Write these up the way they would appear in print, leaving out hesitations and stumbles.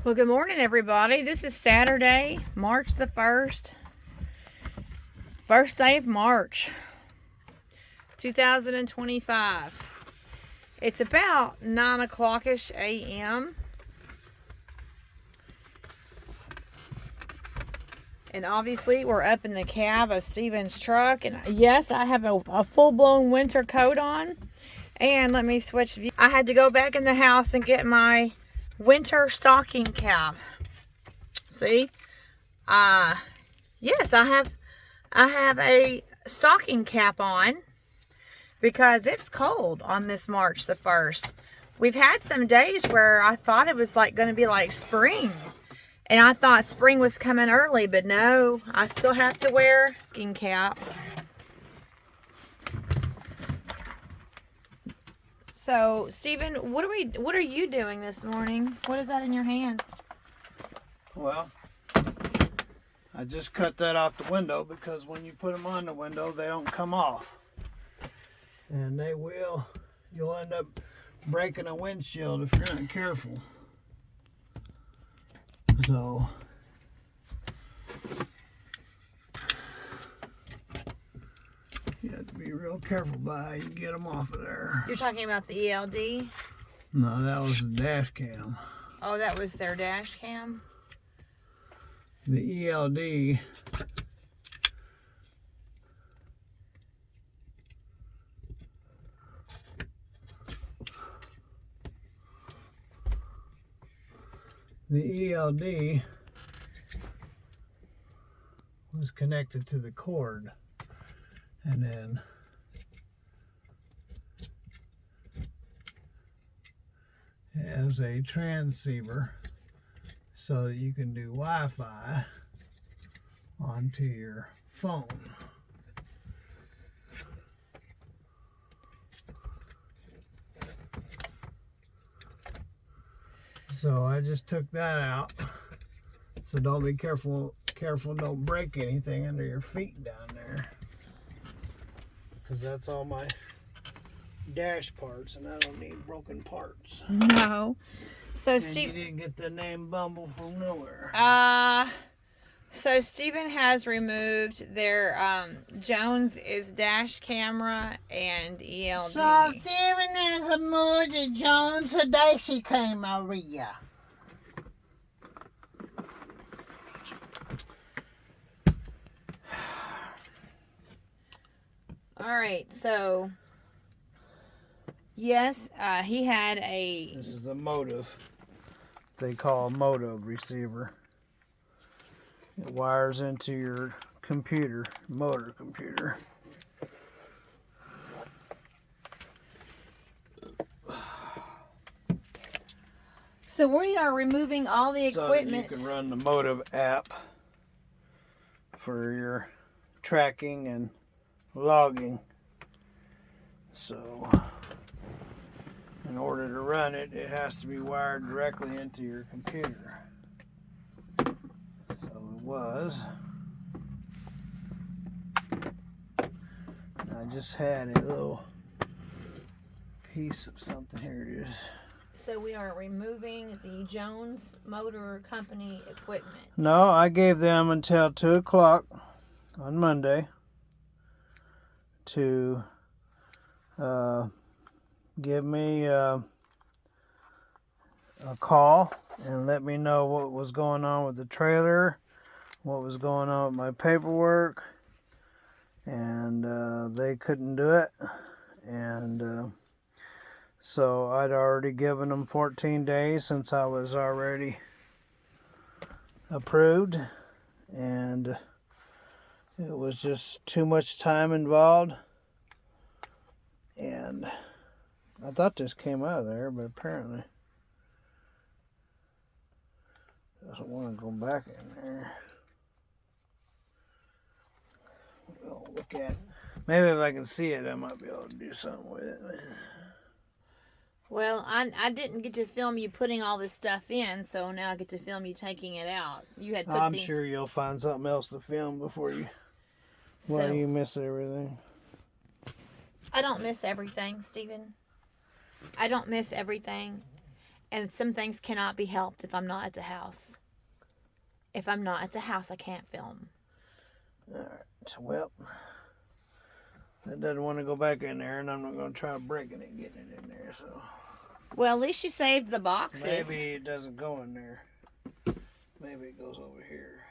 Well, good morning, everybody. This is Saturday, March the 1st. First day of March, 2025. It's about 9 o'clock-ish a.m. And obviously, we're up in the cab of Steven's truck. And yes, I have a full-blown winter coat on. And let me switch views. I had to go back in the house and get my winter stocking cap. See? Yes, I have a stocking cap on because it's cold on this March the 1st. We've had some days where I thought it was going to be like spring. And I thought spring was coming early, but no, I still have to wear a stocking cap. So, Stephen, what are you doing this morning? What is that in your hand? Well, I just cut that off the window because when you put them on the window, they don't come off. And they will. You'll end up breaking a windshield if you're not careful. So, you have to be real careful by how you get them off of there. You're talking about the ELD? No, that was the dash cam. Oh, that was their dash cam? The ELD was connected to the cord, and then it has a transceiver so that you can do Wi-Fi onto your phone. So I just took that out. So don't be careful, don't break anything under your feet down there. Because that's all my dash parts, and I don't need broken parts. No. So And you didn't get the name Bumble from nowhere. So Stephen has removed their Jones's dash camera and ELD. So Stephen has removed the Jones dash camera. All right, so yes, he had a. This is a motive. They call a motive receiver. It wires into your computer, motor computer. So we are removing all the equipment. So that you can run the motive app for your tracking and logging. So in order to run it, it has to be wired directly into your computer. So it was. And I just had a little piece of something. Here it is. So we are removing the Jones Motor Company equipment. No, I gave them until 2 o'clock on Monday to give me a call and let me know what was going on with the trailer, what was going on with my paperwork, and they couldn't do it. And so I'd already given them 14 days since I was already approved, and it was just too much time involved. And I thought this came out of there, but apparently it doesn't want to go back in there. We'll look at it. Maybe if I can see it, I might be able to do something with it. Well, I didn't get to film you putting all this stuff in, so now I get to film you taking it out. You had put I'm sure you'll find something else to film before you you miss everything. I don't miss everything, Stephen. I don't miss everything. And some things cannot be helped if I'm not at the house. If I'm not at the house, I can't film. Alright, well, that doesn't want to go back in there, and I'm not going to try breaking it and getting it in there, so. Well, at least you saved the boxes. Maybe it doesn't go in there. Maybe it goes over here.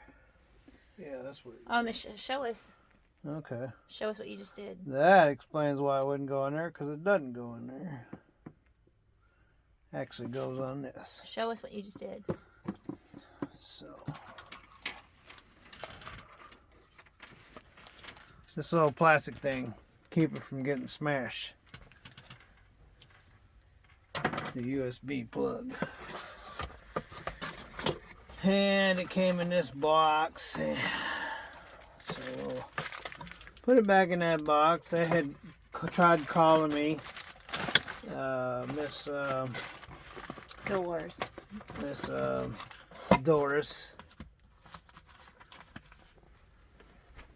Yeah, that's what it Show us. Okay. Show us what you just did. That explains why it wouldn't go in there, because it doesn't go in there. Actually goes on this. Show us what you just did. So. This little plastic thing, keep it from getting smashed. The USB plug. And it came in this box. So we'll put it back in that box. They had tried calling me, Miss Doors. Miss Doris.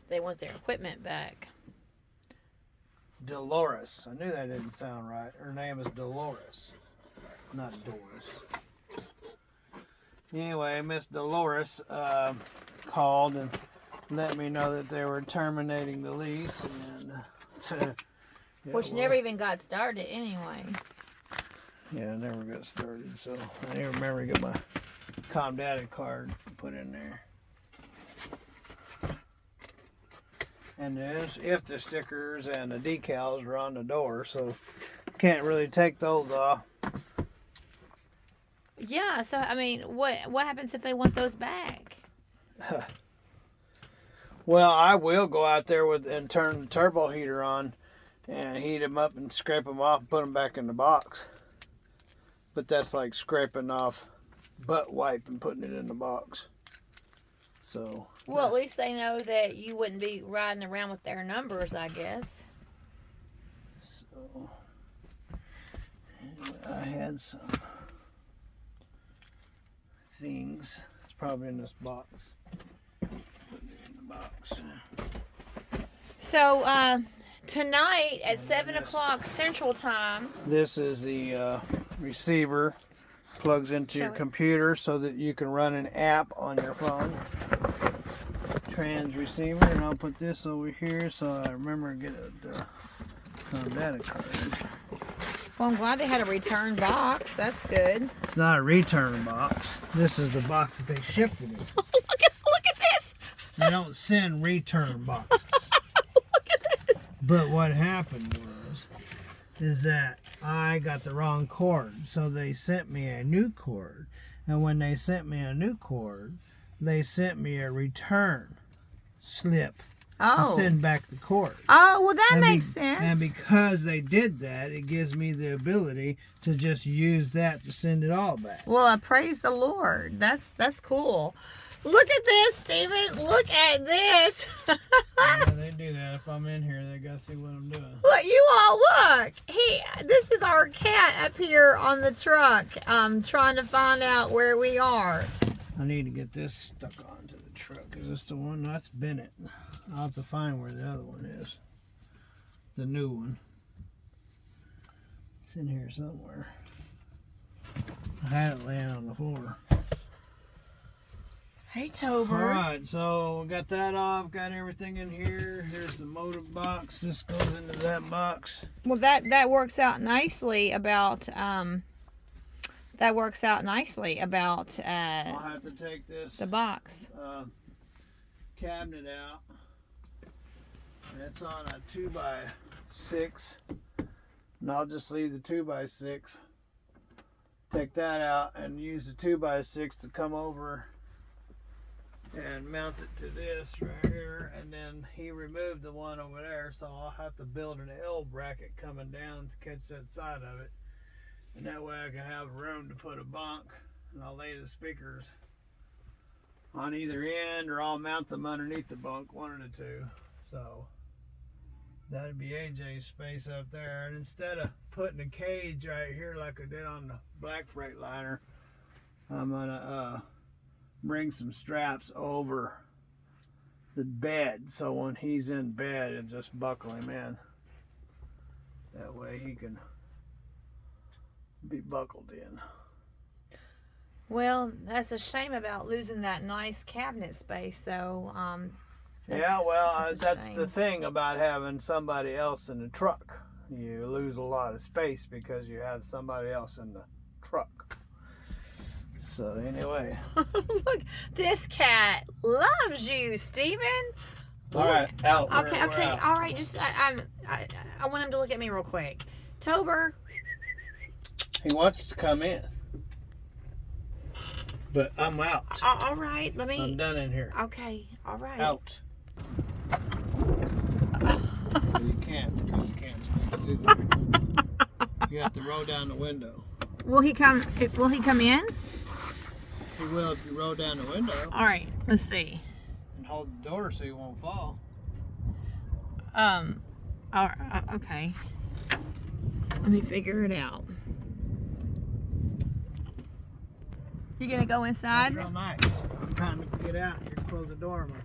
They want their equipment back. Dolores. I knew that didn't sound right. Her name is Dolores, not Doris. Anyway, Miss Dolores called and let me know that they were terminating the lease, and Which never even got started anyway. Yeah, I never got started, so I didn't remember to get my Com Data card put in there. And if the stickers and the decals are on the door, so can't really take those off. Yeah, so I mean, what happens if they want those back? Well, I will go out there and turn the turbo heater on and heat them up and scrape them off and put them back in the box. But that's like scraping off butt wipe and putting it in the box. So. Well, at least they know that you wouldn't be riding around with their numbers, I guess. So, anyway, I had some things. It's probably in this box. Put it in the box. So, tonight at 7 o'clock Central Time. This is the receiver. Plugs into your computer so that you can run an app on your phone. Trans receiver, and I'll put this over here so I remember to get a Com Data card. Well, I'm glad they had a return box. That's good. It's not a return box. This is the box that they shipped it in. look at this. They don't send return boxes. Look at this. But what happened is that I got the wrong cord, so they sent me a new cord. And when they sent me a new cord, they sent me a return slip to send back the cord. Oh, well, that makes sense. And because they did that, it gives me the ability to just use that to send it all back. Well, praise the Lord. That's cool. Look at this, Stephen. Look at this. Yeah, they do that. If I'm in here, they gotta see what I'm doing. Look, you all look. This is our cat up here on the truck, trying to find out where we are. I need to get this stuck onto the truck. Is this the one? That's Bennett. I'll have to find where the other one is. The new one. It's in here somewhere. I had it laying on the floor. Hey, Tober. Alright, so got that off, got everything in here. Here's the motive box. This goes into that box. Well, that works out nicely about I'll have to take this the box. cabinet out. It's on a 2x6. And I'll just leave the 2x6. Take that out and use the 2x6 to come over and mount it to this right here, and then he removed the one over there, so I'll have to build an L bracket coming down to catch that side of it, and that way I can have room to put a bunk, and I'll lay the speakers on either end, or I'll mount them underneath the bunk, one of the two. So that'd be AJ's space up there, and instead of putting a cage right here like I did on the black Freightliner, I'm gonna bring some straps over the bed, so when he's in bed, and just buckle him in. That way he can be buckled in. Well, that's a shame about losing that nice cabinet space. So, Yeah, well, that's a that's the shame. thing about having somebody else in the truck. You lose a lot of space because you have somebody else in the truck. So anyway. Look, this cat loves you, Steven. All right, out. Okay, We're okay, out. all right. Just I want him to look at me real quick. Tober. He wants to come in, but I'm out. All right, let me. I'm done in here. Okay, all right. Out. You can't because you can't squeeze through there. You have to roll down the window. Will he come? Will he come in? He will if you roll down the window All right. Let's see. and hold the door so he won't fall. Okay. Let me figure it out. You gonna go inside? That's real nice. I'm trying to get out. You close the door in my face.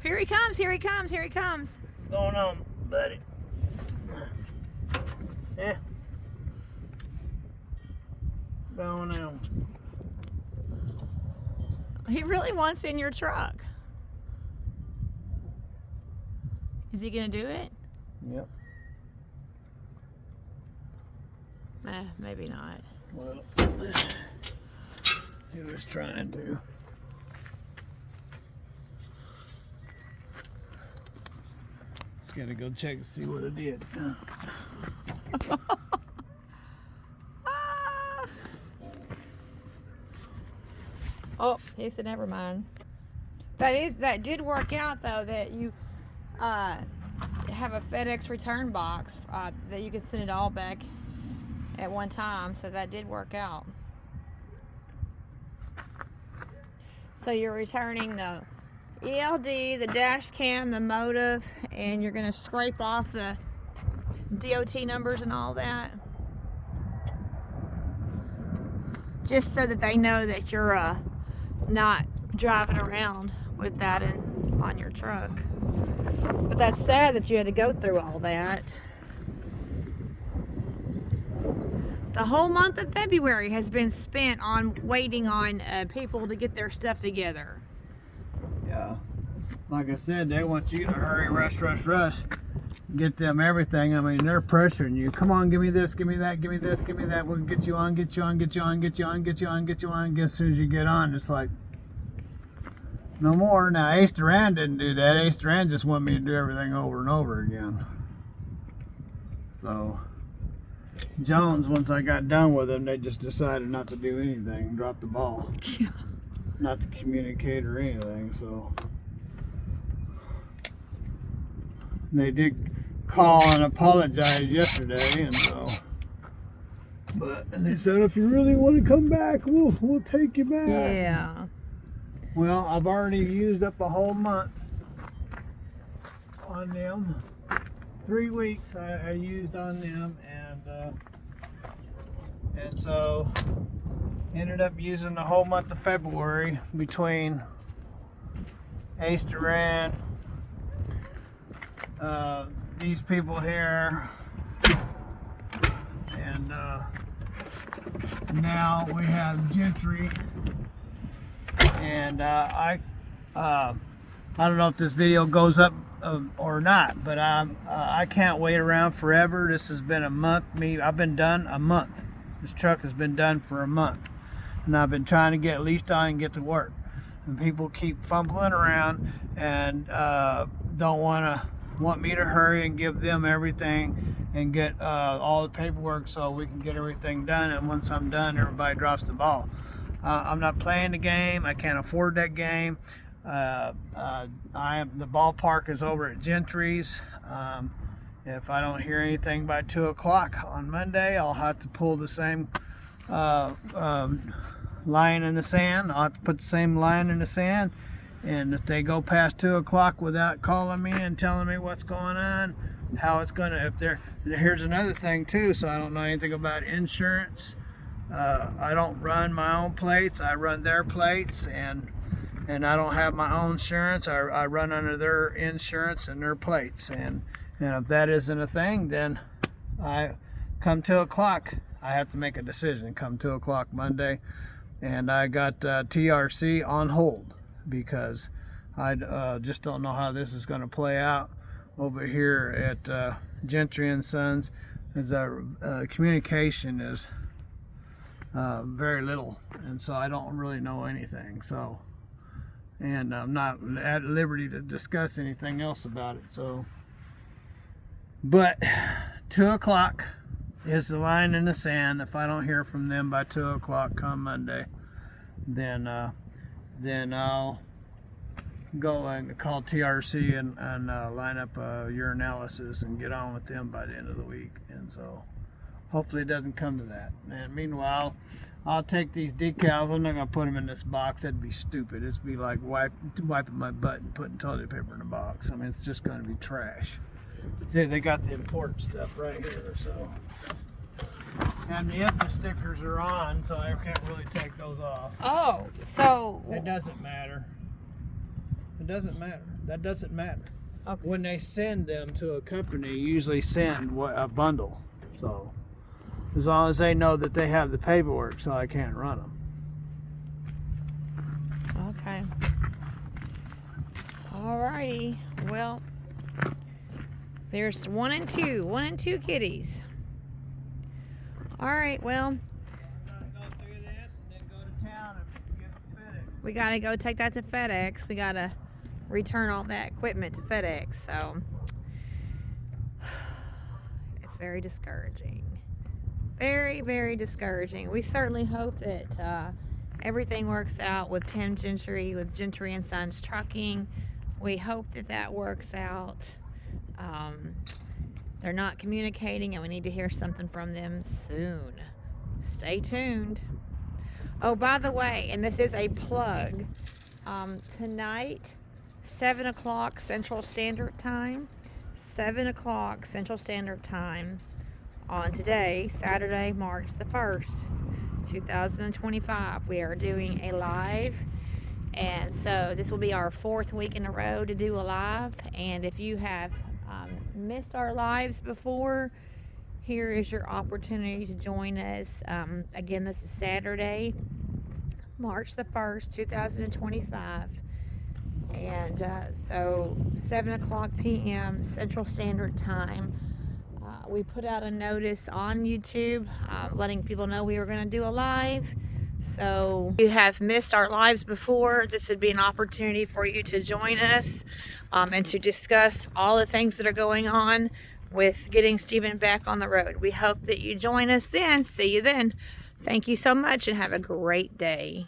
Here he comes. Here he comes. Here he comes. Going on, buddy. Yeah. Going on. He really wants in your truck. Is he gonna do it? Yep. Maybe not. Well, he was trying to. Just gotta go check and see what it did. Oh, he said never mind. That did work out though, that you have a FedEx return box that you can send it all back at one time, so that did work out. So you're returning the ELD, the dash cam, the motive, and you're gonna scrape off the DOT numbers and all that, just so that they know that you're not driving around with that on your truck. But that's sad that you had to go through all that. The whole month of February has been spent on waiting on people to get their stuff together. Yeah. Like I said, they want you to hurry, rush, get them everything. I mean, they're pressuring you. Come on, give me this, give me that, give me this, give me that. We'll get you on, get you on, get you on, get you on, get you on, get you on. Guess as soon as you get on, it's like, no more. Now, Ace Duran didn't do that. Ace Duran just wanted me to do everything over and over again. So, Jones, once I got done with them, they just decided not to do anything, drop the ball. Not to communicate or anything, so. They did call and apologize yesterday, and so. And they said, if you really want to come back, we'll take you back. Yeah. Well, I've already used up a whole month on them. 3 weeks I used on them, and so ended up using the whole month of February between Ace Duran, these people here, and now we have Gentry. And I don't know if this video goes up or not, but I can't wait around forever. This has been a month. I've been done a month. This truck has been done for a month, and I've been trying to get at least on and get to work. And people keep fumbling around and don't want me to hurry and give them everything and get all the paperwork so we can get everything done. And once I'm done, everybody drops the ball. I'm not playing the game. I can't afford that game. The ballpark is over at Gentry's. If I don't hear anything by 2 o'clock on Monday, I'll have to pull the same line in the sand. I'll have to put the same line in the sand. And if they go past 2 o'clock without calling me and telling me what's going on, how it's going to, here's another thing too, so I don't know anything about insurance. I don't run my own plates. I run their plates, and I don't have my own insurance. I run under their insurance and their plates. And if that isn't a thing, then come 2 o'clock, I have to make a decision come 2 o'clock Monday. And I got TRC on hold because I just don't know how this is going to play out over here at Gentry and Sons. As communication is very little, and so I don't really know anything. So, and I'm not at liberty to discuss anything else about it. So, but 2 o'clock is the line in the sand. If I don't hear from them by 2 o'clock come Monday, then I'll go and call TRC and line up your analysis and get on with them by the end of the week. And so hopefully it doesn't come to that. And meanwhile, I'll take these decals. I'm not going to put them in this box. That'd be stupid. It'd be like wiping my butt and putting toilet paper in a box. I mean, it's just going to be trash. See, they got the important stuff right here. So, and the IPA stickers are on, so I can't really take those off. Oh, so It doesn't matter. It doesn't matter. That doesn't matter. Okay. When they send them to a company, usually send a bundle. So as long as they know that they have the paperwork, so I can't run them. Okay. Alrighty. Well, there's 1 and 2. 1 and 2 kitties. Alright, well, we gotta go take that to FedEx. We gotta return all that equipment to FedEx. So it's very discouraging. Very, very discouraging. We certainly hope that everything works out with Tim Gentry, with Gentry and Sons Trucking. We hope that that works out. They're not communicating, and we need to hear something from them soon. Stay tuned. Oh, by the way, and this is a plug, tonight, 7 o'clock Central Standard Time, 7 o'clock Central Standard Time on today, Saturday, March the 1st, 2025. We are doing a live, and so this will be our 4th week in a row to do a live. And if you have missed our lives before, here is your opportunity to join us. Again, this is Saturday, March the 1st, 2025. And so 7 o'clock p.m. Central Standard Time. We put out a notice on YouTube letting people know we were going to do a live. So if you have missed our lives before, this would be an opportunity for you to join us and to discuss all the things that are going on with getting Stephen back on the road. We hope that you join us then. See you then. Thank you so much and have a great day.